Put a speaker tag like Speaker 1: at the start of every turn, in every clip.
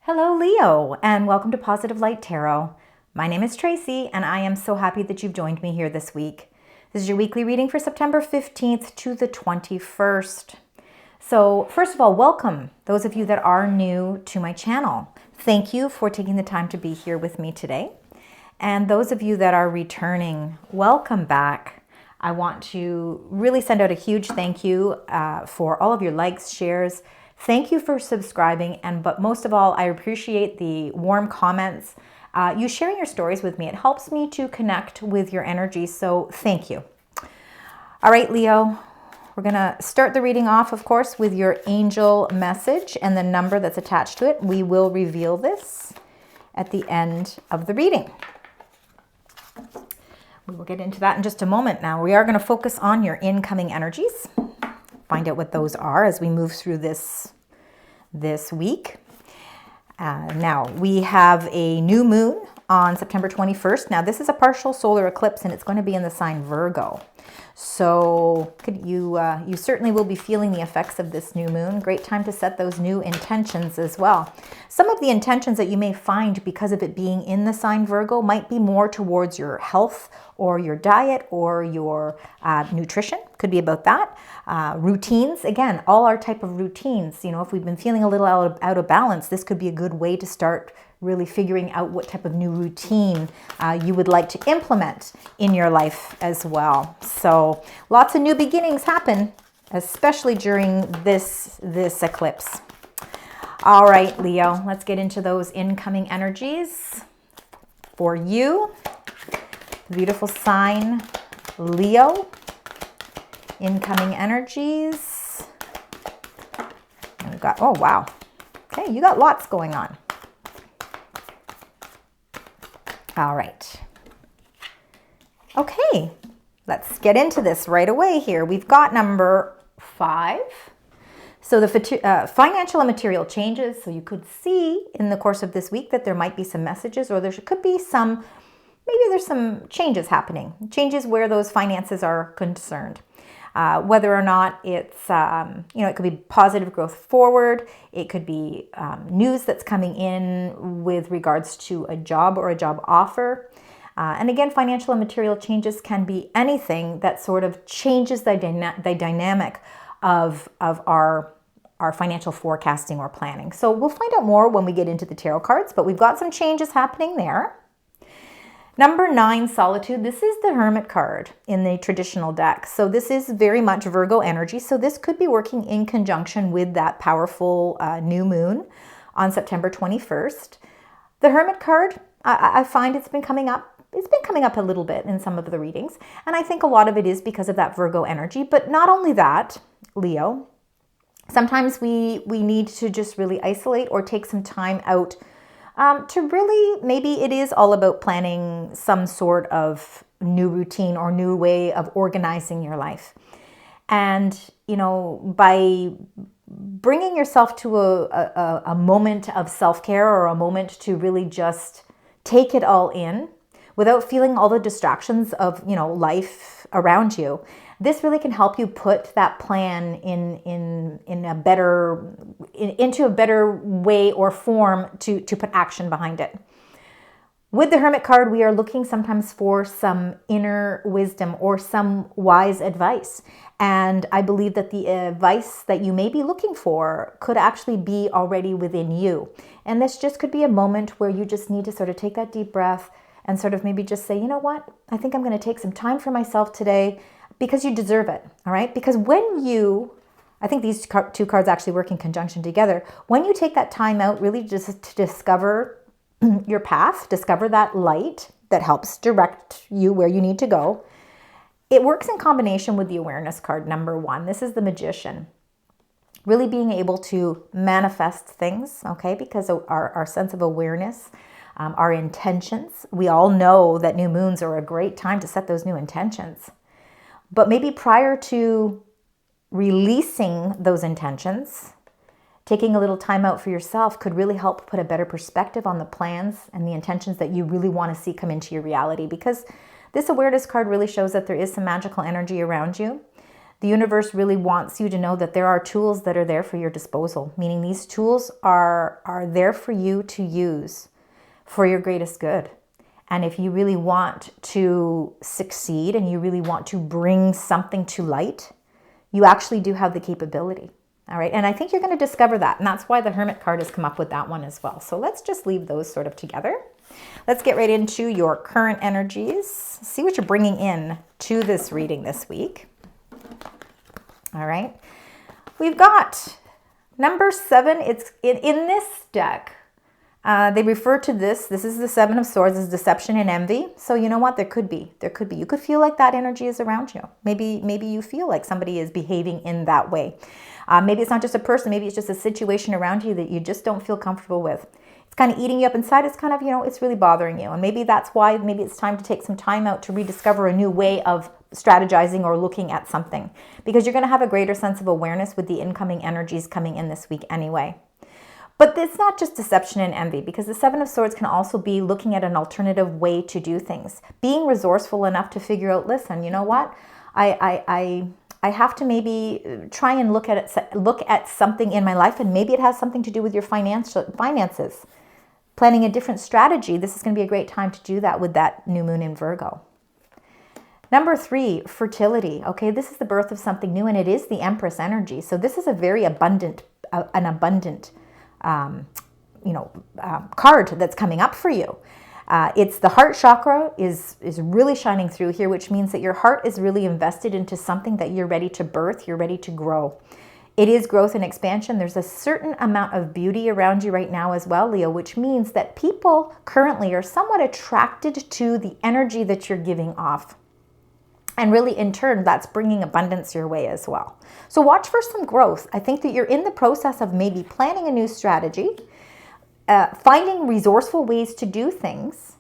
Speaker 1: Hello, Leo, and welcome to Positive Light Tarot. My name is Tracy, and I am so happy that you've joined me here this week. This is your weekly reading for September 15th to the 21st. So, first of all, welcome those of you that are new to my channel. Thank you for taking the time to be here with me today. And those of you that are returning, welcome back. I want to really send out a huge thank you for all of your likes, shares. Thank you for subscribing, but most of all, I appreciate the warm comments. You sharing your stories with me. It helps me to connect with your energy, so thank you. All right, Leo, we're going to start the reading off, of course, with your angel message and the number that's attached to it. We will reveal this at the end of the reading. We will get into that in just a moment. Now, we are going to focus on your incoming energies. Find out what those are as we move through this week. Now, we have a new moon on September 21st. Now, this is a partial solar eclipse, and it's going to be in the sign Virgo. So you certainly will be feeling the effects of this new moon. Great time to set those new intentions as well. Some of the intentions that you may find because of it being in the sign Virgo might be more towards your health or your diet or your nutrition. Could be about that. Routines, again, all our type of routines. You know, if we've been feeling a little out of balance, this could be a good way to start really figuring out what type of new routine you would like to implement in your life as well. So lots of new beginnings happen, especially during this eclipse. All right, Leo, let's get into those incoming energies for you. Beautiful sign, Leo. Incoming energies. And we've got, oh, wow. Okay, you got lots going on. All right. Okay, let's get into this right away here. We've got number 5. So the financial and material changes. So you could see in the course of this week that there might be some messages, or there could be maybe there's some changes happening. Changes where those finances are concerned. Whether or not it's, it could be positive growth forward. It could be news that's coming in with regards to a job or a job offer. And again, financial and material changes can be anything that sort of changes the dynamic of our financial forecasting or planning. So we'll find out more when we get into the tarot cards, but we've got some changes happening there. Number 9, Solitude. This is the Hermit card in the traditional deck. So this is very much Virgo energy. So this could be working in conjunction with that powerful new moon on September 21st. The Hermit card, I find it's been coming up. It's been coming up a little bit in some of the readings. And I think a lot of it is because of that Virgo energy. But not only that, Leo, sometimes we need to just really isolate or take some time out to really, maybe it is all about planning some sort of new routine or new way of organizing your life. And, by bringing yourself to a moment of self-care or a moment to really just take it all in without feeling all the distractions of, life around you, this really can help you put that plan into a better way or form to put action behind it. With the Hermit card, we are looking sometimes for some inner wisdom or some wise advice. And I believe that the advice that you may be looking for could actually be already within you. And this just could be a moment where you just need to sort of take that deep breath and sort of maybe just say, you know what, I think I'm going to take some time for myself today, because you deserve it, all right? Because I think these two cards actually work in conjunction together. When you take that time out really just to discover your path, discover that light that helps direct you where you need to go, it works in combination with the awareness card, number 1. This is the Magician. Really being able to manifest things, okay? Because our sense of awareness, our intentions, we all know that new moons are a great time to set those new intentions. But maybe prior to releasing those intentions, taking a little time out for yourself could really help put a better perspective on the plans and the intentions that you really want to see come into your reality. Because this awareness card really shows that there is some magical energy around you. The universe really wants you to know that there are tools that are there for your disposal, meaning these tools are there for you to use for your greatest good. And if you really want to succeed and you really want to bring something to light, you actually do have the capability. All right. And I think you're going to discover that. And that's why the Hermit card has come up with that one as well. So let's just leave those sort of together. Let's get right into your current energies. See what you're bringing in to this reading this week. All right. We've got number 7. It's in this deck. They refer to this is the 7 of Swords, as deception and envy. So you know what? There could be. You could feel like that energy is around you. Maybe you feel like somebody is behaving in that way. Maybe it's not just a person. Maybe it's just a situation around you that you just don't feel comfortable with. It's kind of eating you up inside. It's kind of, it's really bothering you. And maybe that's why maybe it's time to take some time out to rediscover a new way of strategizing or looking at something, because you're going to have a greater sense of awareness with the incoming energies coming in this week anyway. But it's not just deception and envy, because the 7 of Swords can also be looking at an alternative way to do things. Being resourceful enough to figure out, listen, you know what? I have to maybe try and look at something in my life, and maybe it has something to do with your finances. Planning a different strategy. This is going to be a great time to do that with that new moon in Virgo. Number 3, fertility. Okay, this is the birth of something new, and it is the Empress energy. So this is a very abundant card that's coming up for you. It's the heart chakra is really shining through here, which means that your heart is really invested into something that you're ready to birth, you're ready to grow. It is growth and expansion. There's a certain amount of beauty around you right now as well, Leo, which means that people currently are somewhat attracted to the energy that you're giving off. And really, in turn, that's bringing abundance your way as well. So watch for some growth. I think that you're in the process of maybe planning a new strategy, finding resourceful ways to do things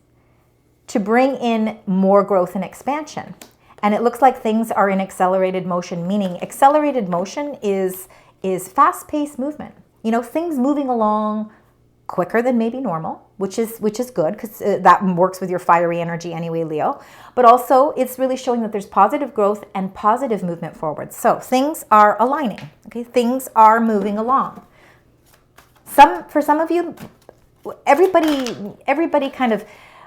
Speaker 1: to bring in more growth and expansion. And it looks like things are in accelerated motion, meaning accelerated motion is fast-paced movement. Things moving along quicker than maybe normal, which is good, because that works with your fiery energy anyway, Leo. But also, it's really showing that there's positive growth and positive movement forward. So things are aligning. Okay, things are moving along. For some of you, everybody kind of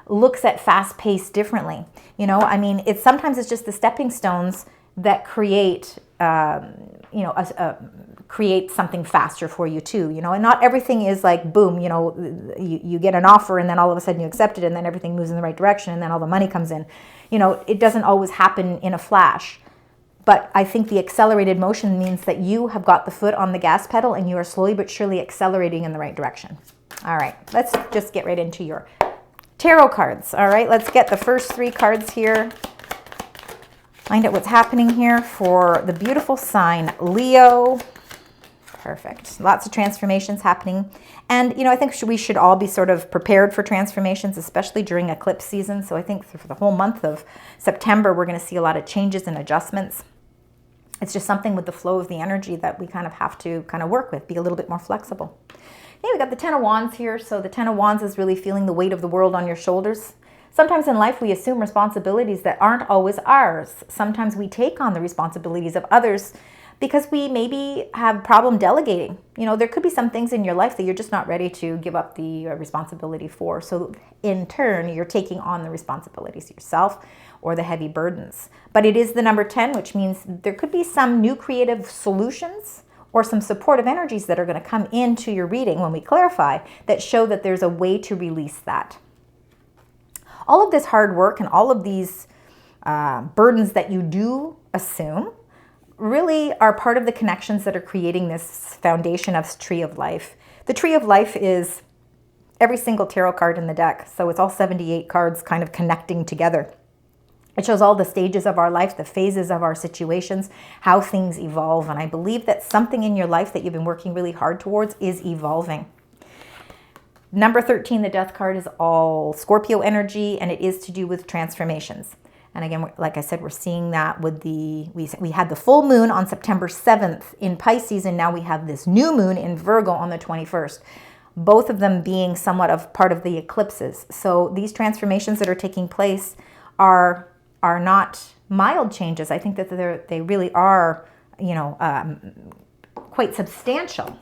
Speaker 1: looks at fast pace differently. Sometimes it's just the stepping stones that create create something faster for you too, and not everything is like boom, you get an offer and then all of a sudden you accept it and then everything moves in the right direction and then all the money comes in. It doesn't always happen in a flash. But I think the accelerated motion means that you have got the foot on the gas pedal and you are slowly but surely accelerating in the right direction. All right, let's just get right into your tarot cards. All right, let's get the first 3 cards here. Find out what's happening here for the beautiful sign Leo. Perfect. Lots of transformations happening. And, I think we should all be sort of prepared for transformations, especially during eclipse season. So I think for the whole month of September, we're going to see a lot of changes and adjustments. It's just something with the flow of the energy that we kind of have to kind of work with, be a little bit more flexible. Okay, we got the 10 of Wands here. So the 10 of Wands is really feeling the weight of the world on your shoulders. Sometimes in life, we assume responsibilities that aren't always ours. Sometimes we take on the responsibilities of others because we maybe have problem delegating. There could be some things in your life that you're just not ready to give up the responsibility for. So in turn, you're taking on the responsibilities yourself or the heavy burdens. But it is the number 10, which means there could be some new creative solutions or some supportive energies that are going to come into your reading when we clarify that show that there's a way to release that. All of this hard work and all of these burdens that you do assume really are part of the connections that are creating this foundation of Tree of Life. The Tree of Life is every single tarot card in the deck. So it's all 78 cards kind of connecting together. It shows all the stages of our life, the phases of our situations, how things evolve. And I believe that something in your life that you've been working really hard towards is evolving. Number 13, the Death card, is all Scorpio energy, and it is to do with transformations. And again, like I said, we're seeing that with we had the full moon on September 7th in Pisces, and now we have this new moon in Virgo on the 21st. Both of them being somewhat of part of the eclipses. So these transformations that are taking place are not mild changes. I think that they really are quite substantial.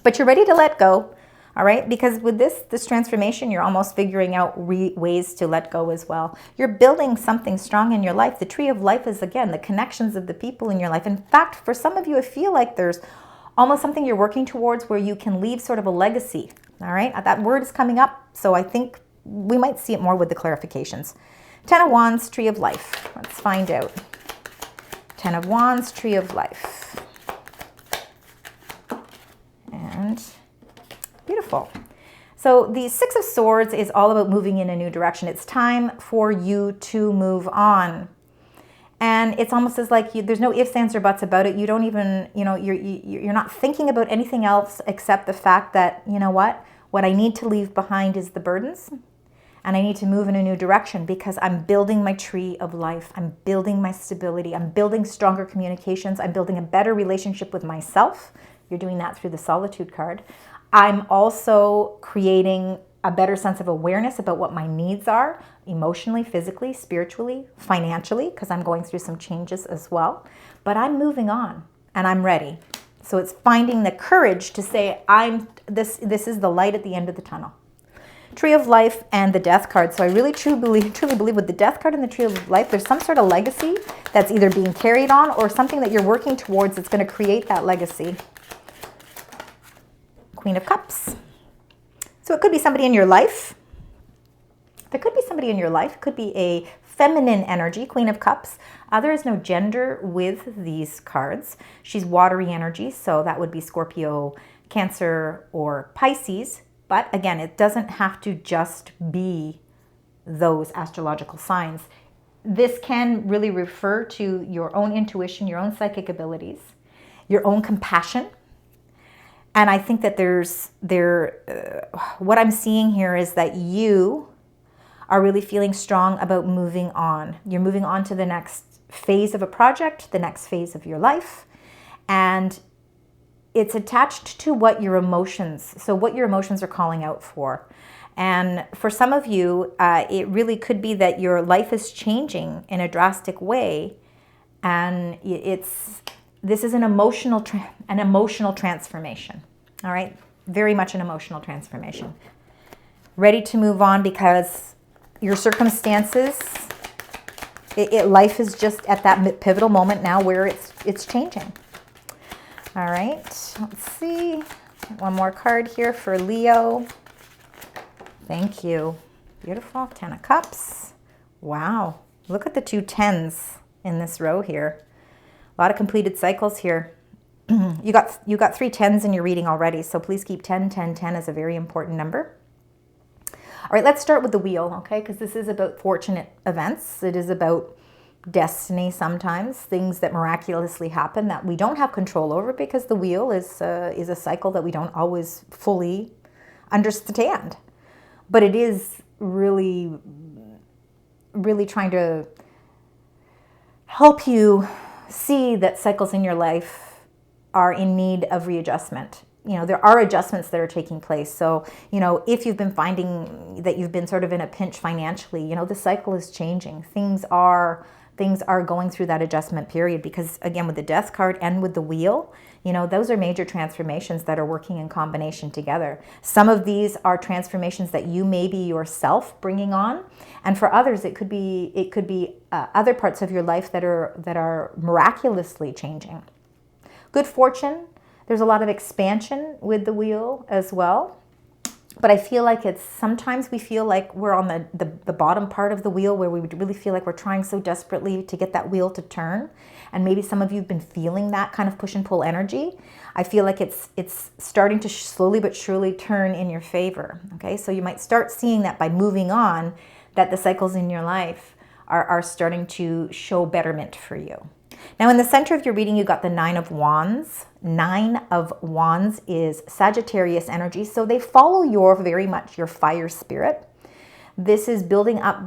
Speaker 1: But you're ready to let go, all right? Because with this transformation, you're almost figuring out ways to let go as well. You're building something strong in your life. The tree of life is, again, the connections of the people in your life. In fact, for some of you, I feel like there's almost something you're working towards where you can leave sort of a legacy, all right? That word is coming up, so I think we might see it more with the clarifications. 10 of Wands, tree of life. Let's find out. 10 of Wands, tree of life. And beautiful. So the 6 of Swords is all about moving in a new direction. It's time for you to move on. And it's almost as like there's no ifs, ands, or buts about it. You don't even, you're not thinking about anything else except the fact that, you know what I need to leave behind is the burdens. And I need to move in a new direction because I'm building my tree of life. I'm building my stability. I'm building stronger communications. I'm building a better relationship with myself. You're doing that through the Solitude card. I'm also creating a better sense of awareness about what my needs are, emotionally, physically, spiritually, financially, because I'm going through some changes as well. But I'm moving on and I'm ready. So it's finding the courage to say, this is the light at the end of the tunnel. Tree of Life and the Death card. So I really truly believe with the Death card and the Tree of Life, there's some sort of legacy that's either being carried on or something that you're working towards that's going to create that legacy. Queen of Cups. So it could be somebody in your life. There could be somebody in your life. It could be a feminine energy, Queen of Cups. There is no gender with these cards. She's watery energy, so that would be Scorpio, Cancer, or Pisces. But again, it doesn't have to just be those astrological signs. This can really refer to your own intuition, your own psychic abilities, your own compassion. And I think that what I'm seeing here is that you are really feeling strong about moving on. You're moving on to the next phase of a project, the next phase of your life. And it's attached to what your emotions are calling out for. And for some of you, it really could be that your life is changing in a drastic way. And this is an emotional transformation. All right, very much an emotional transformation. Ready to move on because your circumstances, life is just at that pivotal moment now where it's changing. All right, let's see. One more card here for Leo. Thank you. Beautiful. 10 of Cups. Wow. Look at the 2 10s in this row here. A lot of completed cycles here. You got 3 10s in your reading already, so please keep 10, 10, 10 is a very important number. All right, let's start with the wheel, okay? Because this is about fortunate events. It is about destiny sometimes, things that miraculously happen that we don't have control over because the wheel is a cycle that we don't always fully understand. But it is really, really trying to help you see that cycles in your life are in need of readjustment. There are adjustments that are taking place. So, if you've been finding that you've been sort of in a pinch financially, the cycle is changing. Things are going through that adjustment period because, again, with the Death card and with the wheel, those are major transformations that are working in combination together. Some of these are transformations that you may be yourself bringing on, and for others, it could be other parts of your life that are miraculously changing. Good fortune. There's a lot of expansion with the wheel as well. But I feel like sometimes we feel like we're on the bottom part of the wheel where we would really feel like we're trying so desperately to get that wheel to turn. And maybe some of you have been feeling that kind of push and pull energy. I feel like it's starting to slowly but surely turn in your favor. Okay, so you might start seeing that by moving on, that the cycles in your life are starting to show betterment for you. Now, in the center of your reading, you got the 9 of Wands. 9 of Wands is Sagittarius energy, so they follow very much your fire spirit. This is building up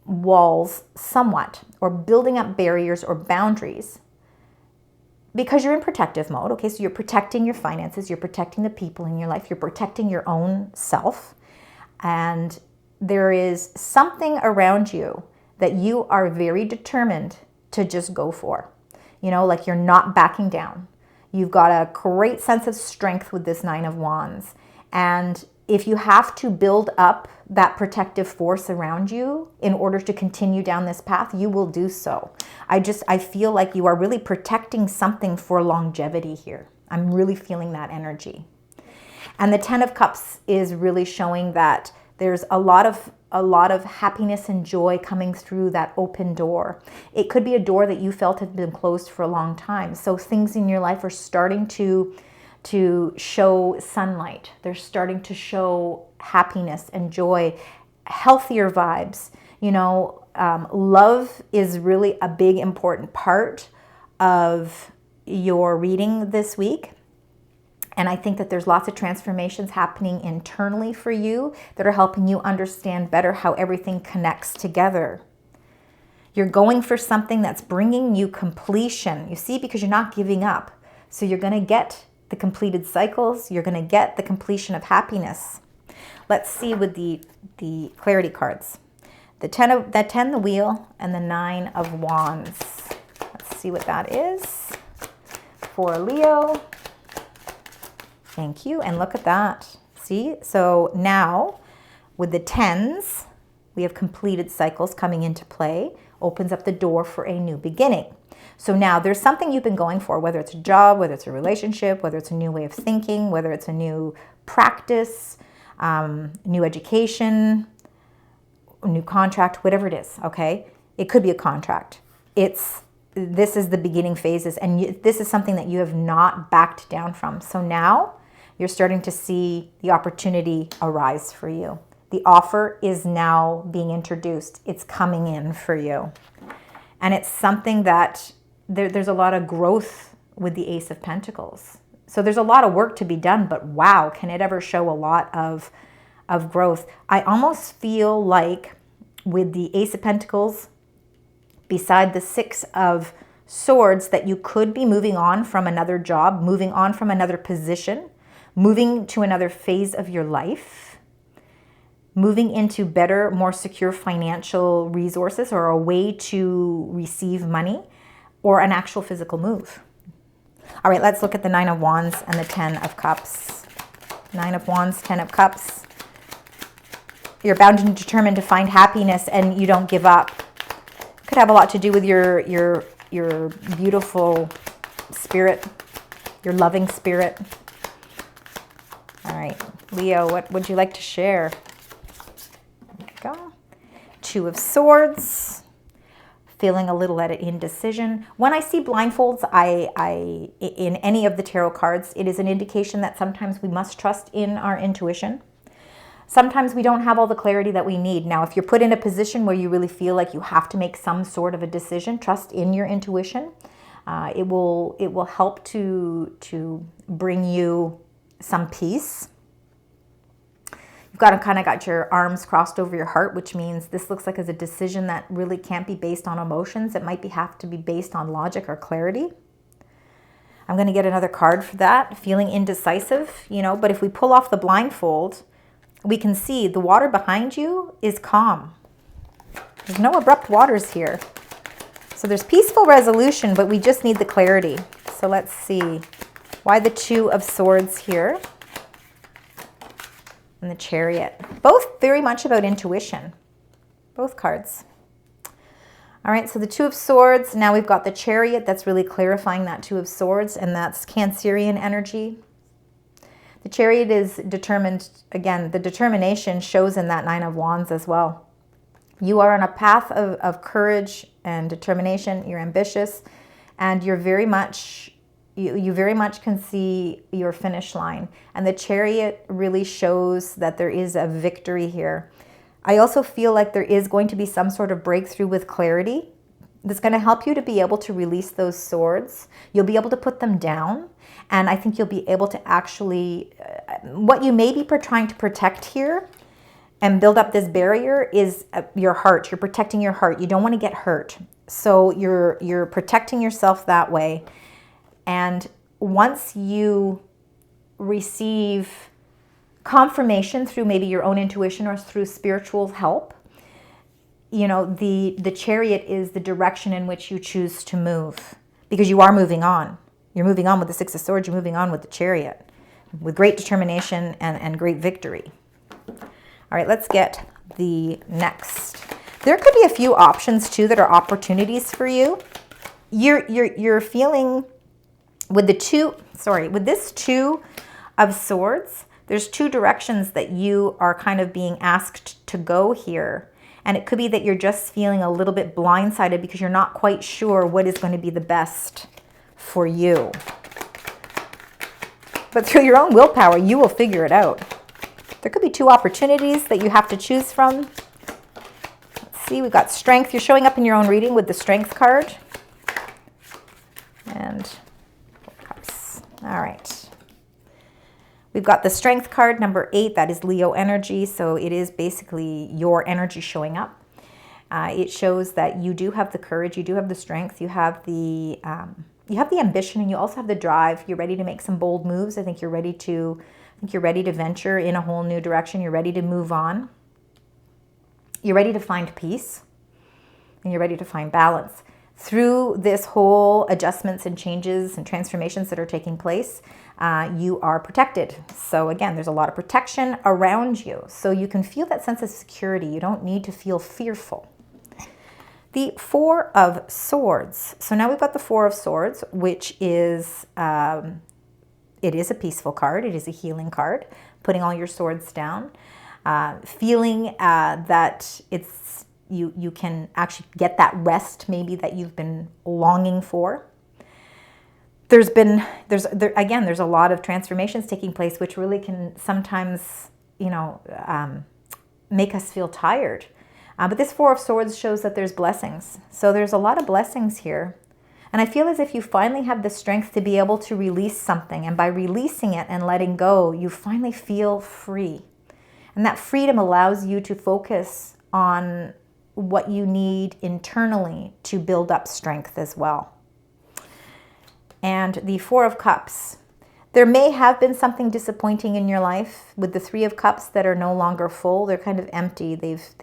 Speaker 1: walls somewhat, or building up barriers or boundaries, because you're in protective mode. Okay, so you're protecting your finances, you're protecting the people in your life, you're protecting your own self, and there is something around you that you are very determined to just go for. You know, like you're not backing down. You've got a great sense of strength with this Nine of Wands. And if you have to build up that protective force around you in order to continue down this path, you will do so. I feel like you are really protecting something for longevity here. I'm really feeling that energy. And the Ten of Cups is really showing that there's a lot of happiness and joy coming through that open door. It could be a door that you felt had been closed for a long time. So things in your life are starting to show sunlight. They're starting to show happiness and joy, healthier vibes. You know, love is really a big, important part of your reading this week. And I think that there's lots of transformations happening internally for you that are helping you understand better how everything connects together. You're going for something that's bringing you completion, you see, because you're not giving up. So you're going to get the completed cycles. You're going to get the completion of happiness. Let's see with the clarity cards. The 10, the wheel, and the 9 of Wands. Let's see what that is for Leo. Thank you. And look at that. See? So now with the 10s, we have completed cycles coming into play, opens up the door for a new beginning. So now there's something you've been going for, whether it's a job, whether it's a relationship, whether it's a new way of thinking, whether it's a new practice, new education, new contract, whatever it is, okay? It could be a contract. This is the beginning phases, and this is something that you have not backed down from. So now you're starting to see the opportunity arise for you. The offer is now being introduced. It's coming in for you. And it's something that there's a lot of growth with the Ace of Pentacles. So there's a lot of work to be done, but wow, can it ever show a lot of growth. I almost feel like with the Ace of Pentacles, beside the 6 of Swords, that you could be moving on from another job, moving on from another position, moving to another phase of your life, moving into better, more secure financial resources or a way to receive money or an actual physical move. All right, let's look at the 9 of Wands and the 10 of Cups. 9 of Wands, 10 of Cups. You're bound and determined to find happiness and you don't give up. Could have a lot to do with your beautiful spirit, your loving spirit. All right, Leo, what would you like to share? There you go. 2 of Swords. Feeling a little at indecision. When I see blindfolds, in any of the tarot cards, it is an indication that sometimes we must trust in our intuition. Sometimes we don't have all the clarity that we need. Now, if you're put in a position where you really feel like you have to make some sort of a decision, trust in your intuition. It will help to bring you some peace. You've got your arms crossed over your heart, which means this looks like as a decision that really can't be based on emotions. It might have to be based on logic or clarity. I'm going to get another card for that. Feeling indecisive, but if we pull off the blindfold, we can see the water behind you is calm. There's no abrupt waters here. So there's peaceful resolution, but we just need the clarity. So let's see. Why the 2 of Swords here? And the Chariot. Both very much about intuition. Both cards. All right, so the 2 of Swords. Now we've got the Chariot. That's really clarifying that 2 of Swords, and that's Cancerian energy. The Chariot is determined. Again, the determination shows in that 9 of Wands as well. You are on a path of courage and determination. You're ambitious, and you're very much, you very much can see your finish line. And the Chariot really shows that there is a victory here. I also feel like there is going to be some sort of breakthrough with clarity that's going to help you to be able to release those swords. You'll be able to put them down. And I think you'll be able to actually, what you may be trying to protect here and build up this barrier is your heart. You're protecting your heart. You don't want to get hurt. So you're protecting yourself that way. And once you receive confirmation through maybe your own intuition or through spiritual help, the Chariot is the direction in which you choose to move. because you are moving on. You're moving on with the Six of Swords. You're moving on with the Chariot with great determination and great victory. All right, let's get the next. There could be a few options too that are opportunities for you. You're feeling with this Two of Swords, there's two directions that you are kind of being asked to go here. And it could be that you're just feeling a little bit blindsided because you're not quite sure what is going to be the best for you. But through your own willpower, you will figure it out. There could be two opportunities that you have to choose from. Let's see, we've got Strength. You're showing up in your own reading with the Strength card. And Cups. All right. We've got the Strength card, number 8. That is Leo energy. So it is basically your energy showing up. It shows that you do have the courage, you do have the strength, you have the ambition, and you also have the drive. You're ready to make some bold moves. I think you're ready to venture in a whole new direction. You're ready to move on. You're ready to find peace, and you're ready to find balance. Through this whole adjustments and changes and transformations that are taking place, you are protected. So again, there's a lot of protection around you. So you can feel that sense of security. You don't need to feel fearful. The Four of Swords. So now we've got the Four of Swords, which is, it is a peaceful card. It is a healing card. Putting all your swords down. Feeling that it's you can actually get that rest maybe that you've been longing for. There's a lot of transformations taking place, which really can sometimes, make us feel tired. But this Four of Swords shows that there's blessings. So there's a lot of blessings here. And I feel as if you finally have the strength to be able to release something. And by releasing it and letting go, you finally feel free. And that freedom allows you to focus on what you need internally to build up strength as well. And the Four of Cups. There may have been something disappointing in your life with the Three of Cups that are no longer full. They're kind of empty. This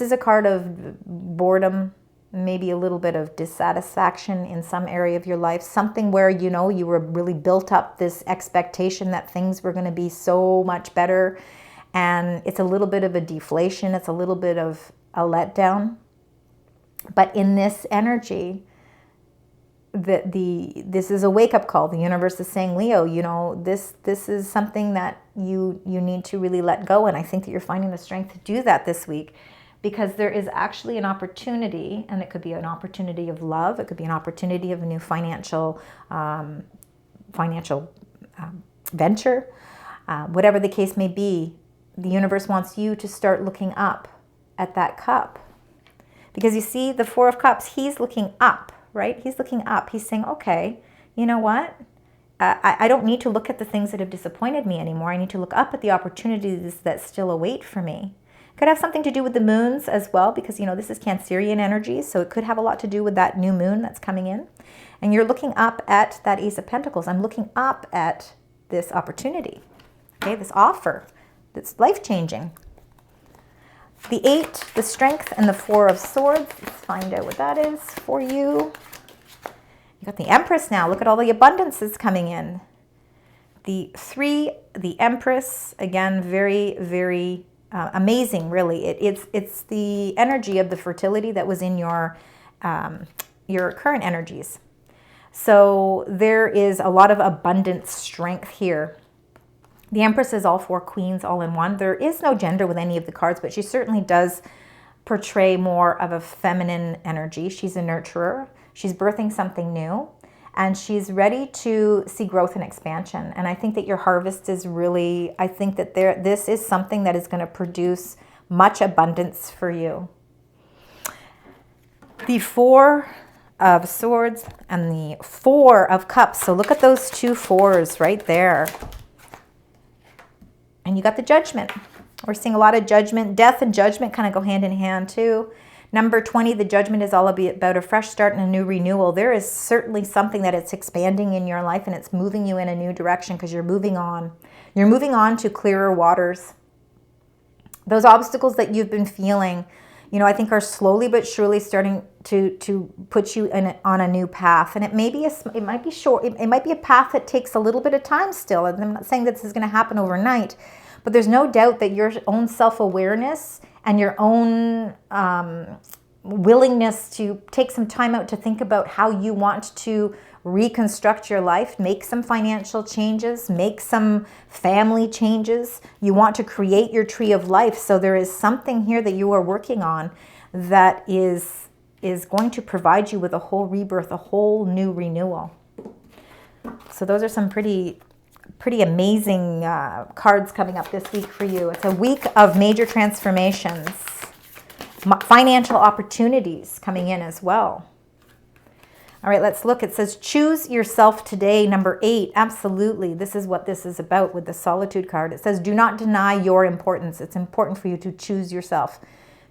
Speaker 1: is a card of boredom, maybe a little bit of dissatisfaction in some area of your life. Something where, you were really built up this expectation that things were going to be so much better. And it's a little bit of a deflation. It's a little bit of a letdown. But in this energy, this is a wake-up call. The universe is saying, Leo, this is something that you need to really let go. And I think that you're finding the strength to do that this week, because there is actually an opportunity, and it could be an opportunity of love. It could be an opportunity of a new financial venture. Whatever the case may be, the universe wants you to start looking up at that cup. Because you see, the Four of Cups, he's looking up, right? He's looking up. He's saying, okay, you know what? I don't need to look at the things that have disappointed me anymore. I need to look up at the opportunities that still await for me. Could have something to do with the moons as well, because, this is Cancerian energy, so it could have a lot to do with that new moon that's coming in. And you're looking up at that Ace of Pentacles. I'm looking up at this opportunity, okay, this offer that's life-changing. The 8, the Strength, and the Four of Swords. Let's find out what that is for you. You got the Empress now. Look at all the abundance that's coming in. The 3, the Empress, again, very, very amazing, really. It's the energy of the fertility that was in your current energies. So there is a lot of abundant strength here. The Empress is all 4 queens all in one. There is no gender with any of the cards, but she certainly does portray more of a feminine energy. She's a nurturer. She's birthing something new, and she's ready to see growth and expansion. And I think that your harvest is really, I think that this is something that is going to produce much abundance for you. The Four of Swords and the Four of Cups. So look at those 2 fours right there. And you got the Judgment. We're seeing a lot of judgment. Death and judgment kind of go hand in hand too. Number 20, the Judgment is all about a fresh start and a new renewal. There is certainly something that it's expanding in your life, and it's moving you in a new direction because you're moving on. You're moving on to clearer waters. Those obstacles that you've been feeling, I think are slowly but surely starting to put you on a new path. And it might be short. It might be a path that takes a little bit of time still. And I'm not saying that this is going to happen overnight, but there's no doubt that your own self-awareness and your own willingness to take some time out to think about how you want to reconstruct your life, make some financial changes, make some family changes. You want to create your tree of life. So there is something here that you are working on that is going to provide you with a whole rebirth, a whole new renewal. So those are some pretty amazing cards coming up this week for you. It's a week of major transformations, financial opportunities coming in as well. All right, let's look. It says, choose yourself today, number 8. Absolutely. This is what this is about with the solitude card. It says, do not deny your importance. It's important for you to choose yourself.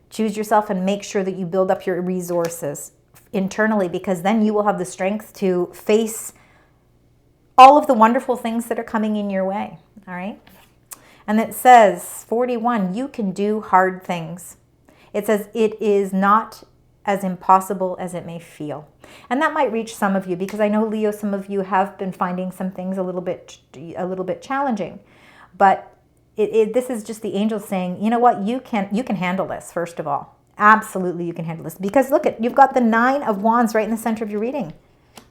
Speaker 1: Choose yourself and make sure that you build up your resources internally, because then you will have the strength to face all of the wonderful things that are coming in your way. All right. And it says, 41, you can do hard things. It says, it is not as impossible as it may feel. And that might reach some of you, because I know, Leo, some of you have been finding some things a little bit challenging. But this is just the angels saying, you know what, you can handle this, first of all. Absolutely, you can handle this. Because look, you've got the 9 of Wands right in the center of your reading.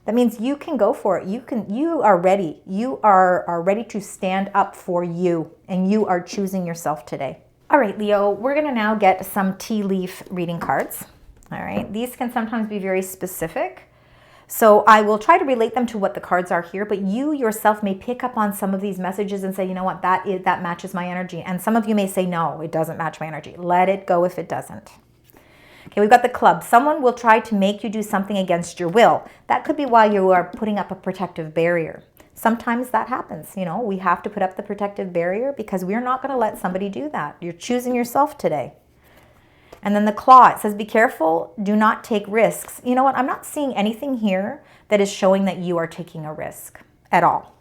Speaker 1: That means you can go for it. You are ready. You are ready to stand up for you, and you are choosing yourself today. All right, Leo, we're going to now get some tea leaf reading cards. All right, these can sometimes be very specific. So I will try to relate them to what the cards are here, but you yourself may pick up on some of these messages and say, you know what, that matches my energy. And some of you may say, no, it doesn't match my energy. Let it go if it doesn't. Okay, we've got the club. Someone will try to make you do something against your will. That could be why you are putting up a protective barrier. Sometimes that happens. We have to put up the protective barrier because we're not going to let somebody do that. You're choosing yourself today. And then the claw, it says, be careful, do not take risks. You know what? I'm not seeing anything here that is showing that you are taking a risk at all.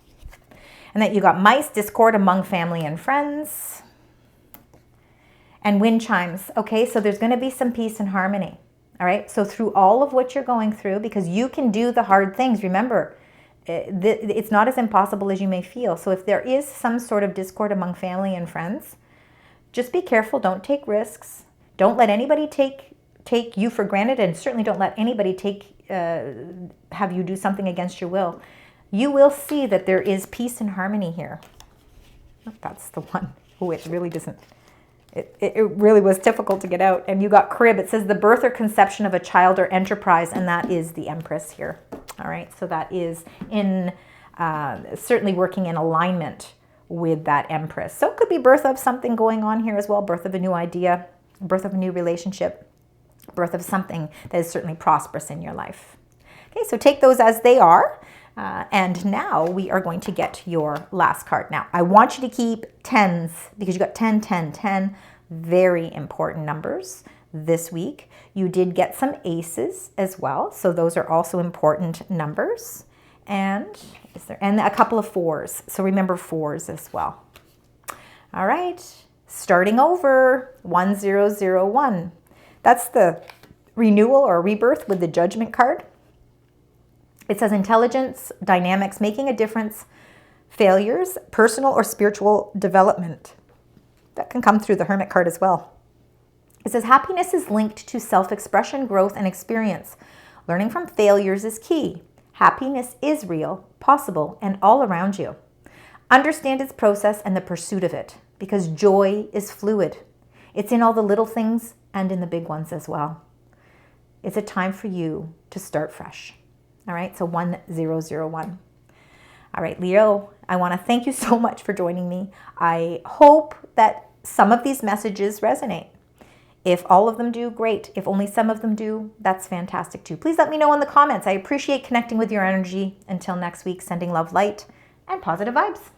Speaker 1: And that you got mice, discord among family and friends, and wind chimes. Okay, so there's going to be some peace and harmony. All right, so through all of what you're going through, because you can do the hard things, remember, it's not as impossible as you may feel. So if there is some sort of discord among family and friends, just be careful, don't take risks. Don't let anybody take you for granted, and certainly don't let anybody have you do something against your will. You will see that there is peace and harmony here. Oh, that's the one. Oh, it really doesn't. It really was difficult to get out. And you got crib. It says the birth or conception of a child or enterprise, and that is the Empress here. All right, so that is certainly working in alignment with that Empress. So it could be birth of something going on here as well, birth of a new idea, birth of a new relationship, birth of something that is certainly prosperous in your life. Okay, so take those as they are. And now we are going to get your last card. Now, I want you to keep 10s because you got 10, 10, 10. Very important numbers this week. You did get some aces as well. So those are also important numbers. And a couple of 4s. So remember 4s as well. All right. Starting over, 1001. That's the renewal or rebirth with the Judgment card. It says intelligence, dynamics, making a difference, failures, personal or spiritual development. That can come through the Hermit card as well. It says happiness is linked to self-expression, growth, and experience. Learning from failures is key. Happiness is real, possible, and all around you. Understand its process and the pursuit of it, because joy is fluid. It's in all the little things and in the big ones as well. It's a time for you to start fresh. All right, so 1001. All right, Leo, I want to thank you so much for joining me. I hope that some of these messages resonate. If all of them do, great. If only some of them do, that's fantastic too. Please let me know in the comments. I appreciate connecting with your energy. Until next week, sending love, light, and positive vibes.